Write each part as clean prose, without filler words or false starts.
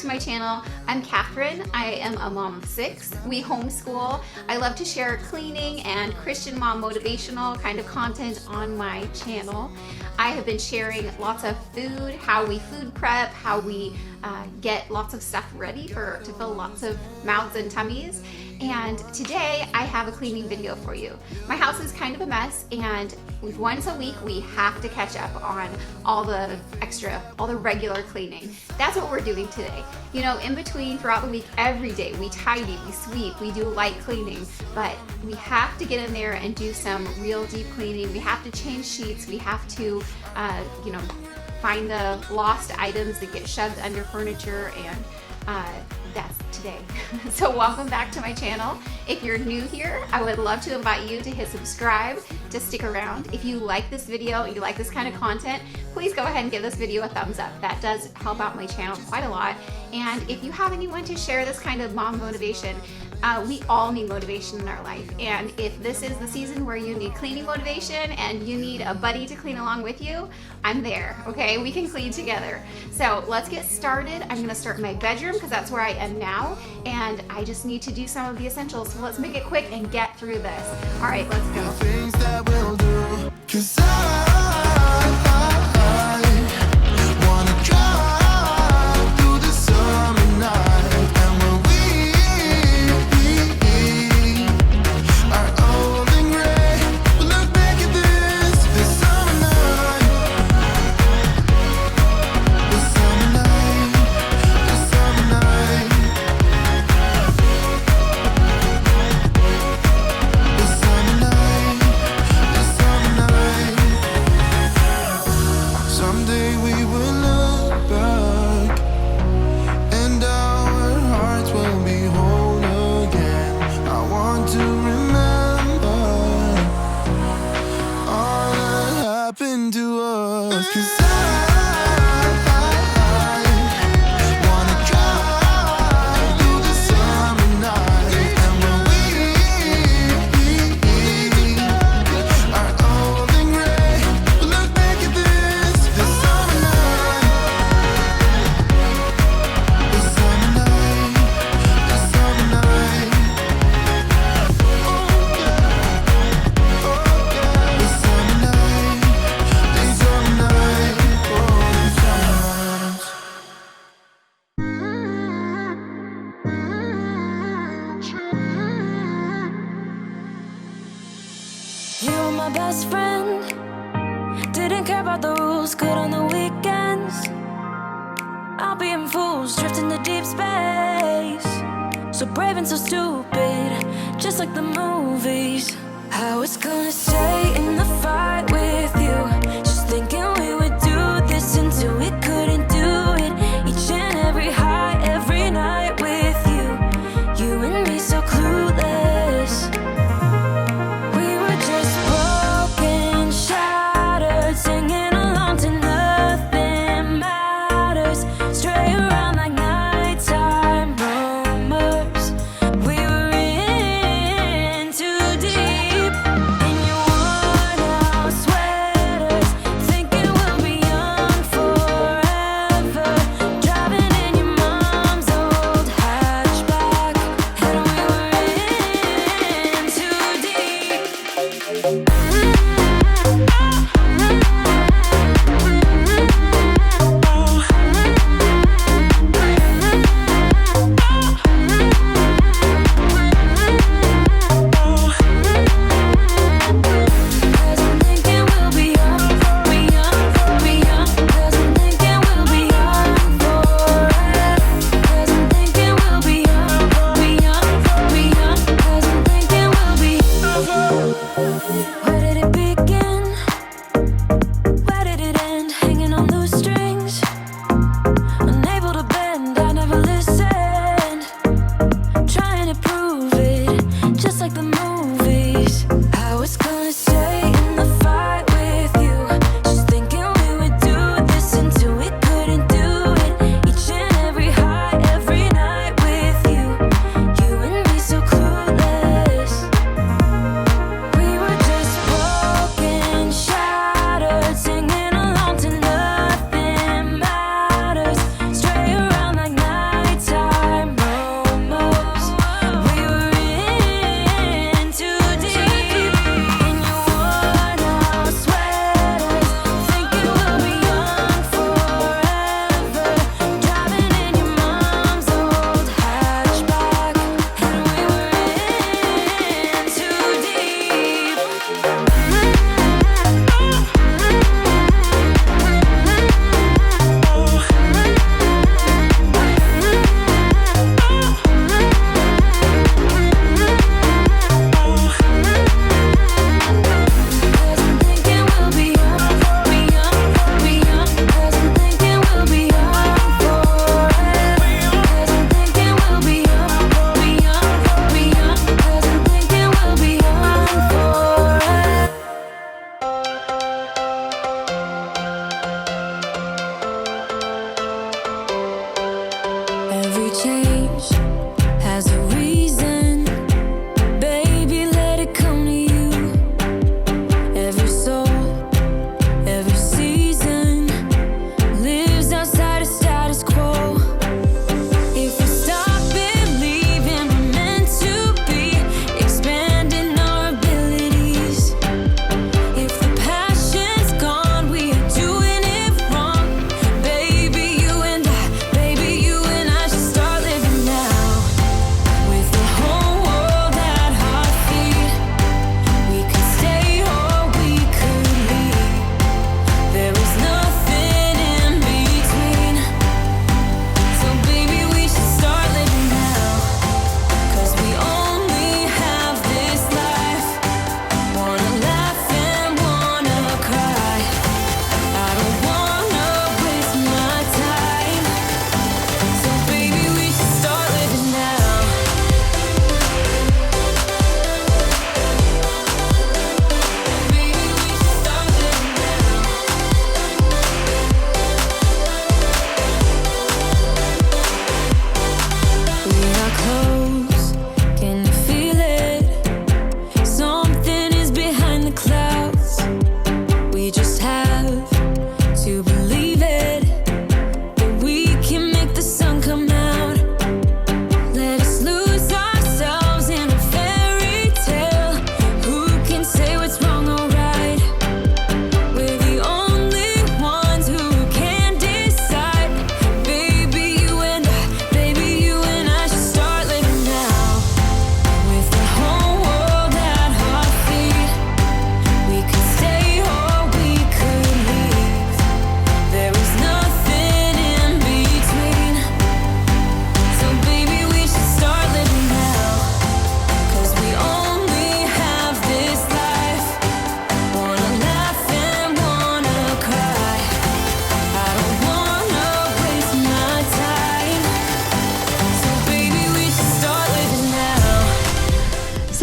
to my channel. I'm Catherine. I am a mom of 6. We homeschool. I love to share cleaning and Christian mom motivational kind of content on my channel. I have been sharing lots of food, how we food prep, how we get lots of stuff ready to fill lots of mouths and tummies. And today I have a cleaning video for you. My house is kind of a mess, and once a week we have to catch up on all the regular cleaning. That's what we're doing today. You know, in between, throughout the week, every day we tidy, we sweep, we do light cleaning, but we have to get in there and do some real deep cleaning. We have to change sheets. We have to, find the lost items that get shoved under furniture, and that's today. So welcome back to my channel. If you're new here, I would love to invite you to hit subscribe, to stick around. If you like this video and you like this kind of content, please go ahead and give this video a thumbs up. That does help out my channel quite a lot. And if you have anyone to share this kind of mom motivation, we all need motivation in our life. And if this is the season where you need cleaning motivation and you need a buddy to clean along with you, I'm there, okay? We can clean together. So let's get started. I'm gonna start in my bedroom because that's where I am now. And I just need to do some of the essentials. So let's make it quick and get through this. All right, let's go. Things that we'll do, 'cause my best friend, didn't care about the rules, good on the weekends. I'll be in fools, drifting to deep space. So brave and so stupid, just like the movies. I was gonna stay in the fight with you, just thinking we would do this until we couldn't do it. Each and every high, every night with you, you and me so clueless. Singing along to nothing matters, stray around like nighttime rumors. We were in too deep, and you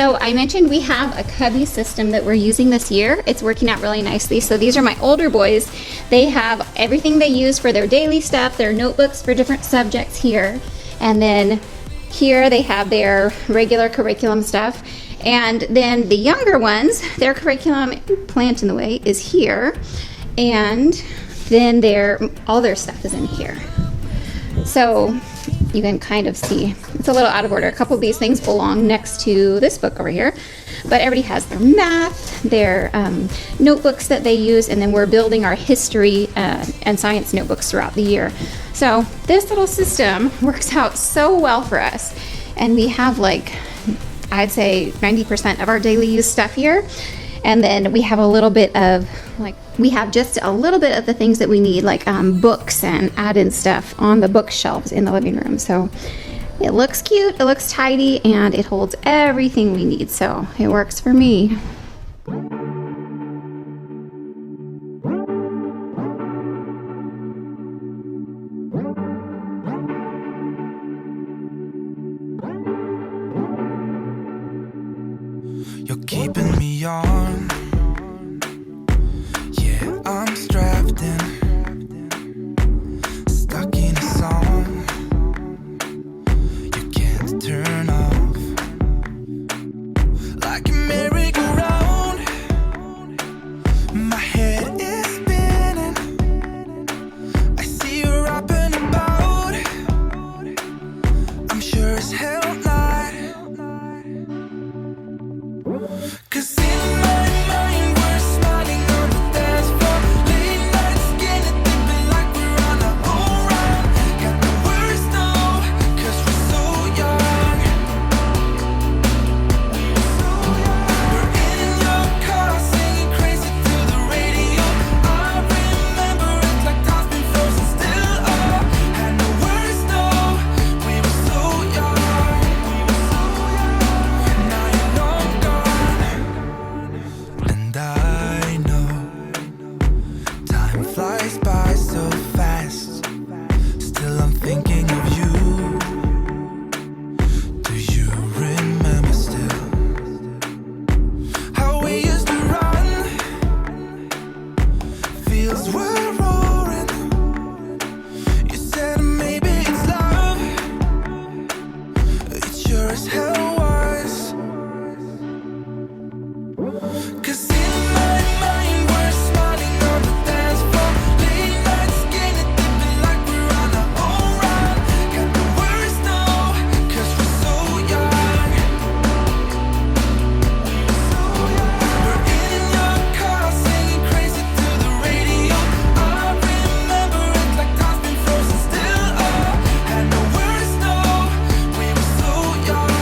So I mentioned we have a cubby system that we're using this year. It's working out really nicely. So these are my older boys. They have everything they use for their daily stuff, their notebooks for different subjects here. And then here they have their regular curriculum stuff. And then the younger ones, their curriculum, plant in the way, is here. And then all their stuff is in here. So you can kind of see it's a little out of order. A couple of these things belong next to this book over here, but everybody has their math, their notebooks that they use, and then we're building our history and science notebooks throughout the year. So this little system works out so well for us, and we have like, I'd say 90% of our daily use stuff here. And then we have a little bit of just a little bit of the things that we need, like books and add-in stuff on the bookshelves in the living room. So it looks cute, it looks tidy, and it holds everything we need. So it works for me. You're keeping me on. Yeah, I'm strapped in, stuck in a song you can't turn off. Like a merry-go-round, my head is spinning. I see you rapping about, I'm sure as hell not. 'Cause in my mind we're smiling on the dance floor, late nights getting dipping like we're on our own ride. Got the words now, 'cause we're so young. We're in your car singing crazy to the radio. I remember it like time's been frozen still. Oh, had no words, no, we were so young. Now you're long gone. And I know time flies by so fast. Still I'm thinking of you. Do you remember still how we used to run? Fields were roaring. You said maybe it's love. It sure as hell was. 'Cause in my mind we're smiling on the dance floor, late nights getting dipping like we're on our own ride. Got the words now, 'cause we're so young. We're in your car singing crazy to the radio. I remember it like time's been frozen still. Oh, had no words, no, we were so young.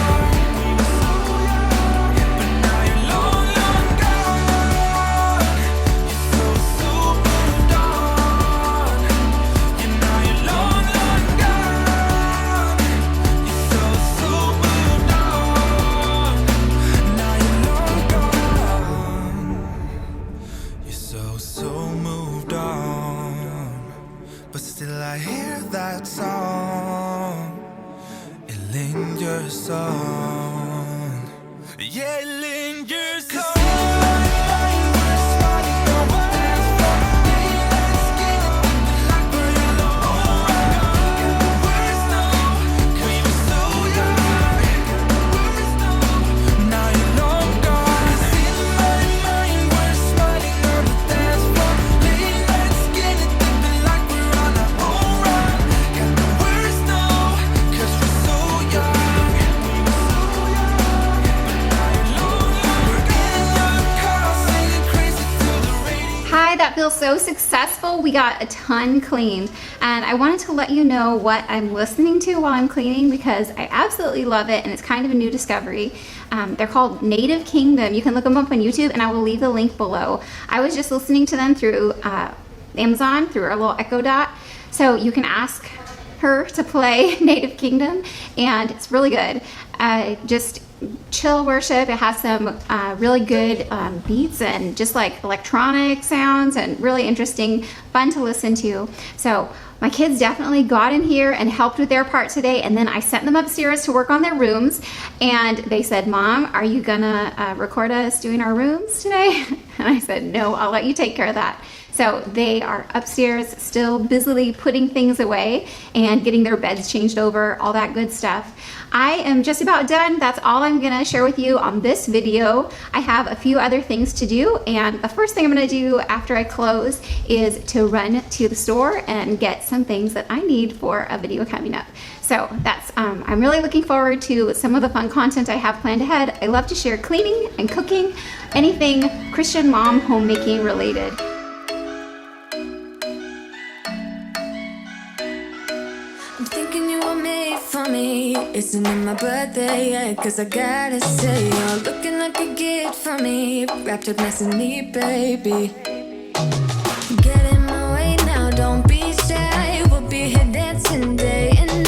But now you're long, long gone. You're so moved on. Yeah, now you're long, long gone. You're so moved on. Now you're long gone. You're so moved on. But still I hear that song. It lingers on. Yeah, it lingers on. 'Cause in my mind we're smiling on the dance floor, late nights getting dipping like we're on our own ride. Got the words now, 'cause we were so young. Now you're long gone. 'Cause in my mind we're smiling on the dance floor, late nights getting dipping like we're on our own ride. Got the words now, 'cause we're so young. But now you're long, we're in your car singing crazy to the radio. Hi, that feels so successful. We got a ton cleaned, and I wanted to let you know what I'm listening to while I'm cleaning because I absolutely love it, and it's kind of a new discovery. They're called Native Kingdom. You can look them up on YouTube, and I will leave the link below. I was just listening to them through Amazon, through our little Echo Dot, so you can ask her to play Native Kingdom, and it's really good. Just chill worship. It has some really good beats and just like electronic sounds and really interesting, fun to listen to. So my kids definitely got in here and helped with their part today, and then I sent them upstairs to work on their rooms, and they said, Mom, are you gonna record us doing our rooms today? And I said, no, I'll let you take care of that. So they are upstairs still busily putting things away and getting their beds changed over, all that good stuff. I am just about done. That's all I'm gonna share with you on this video. I have a few other things to do, and the first thing I'm gonna do after I close is to run to the store and get some things that I need for a video coming up. So that's, I'm really looking forward to some of the fun content I have planned ahead. I love to share cleaning and cooking, anything Christian mom homemaking related. I'm thinking you were made for me. Isn't it my birthday yet? Cause I gotta say, you're looking like a gift for me. Wrapped up nice and neat, baby.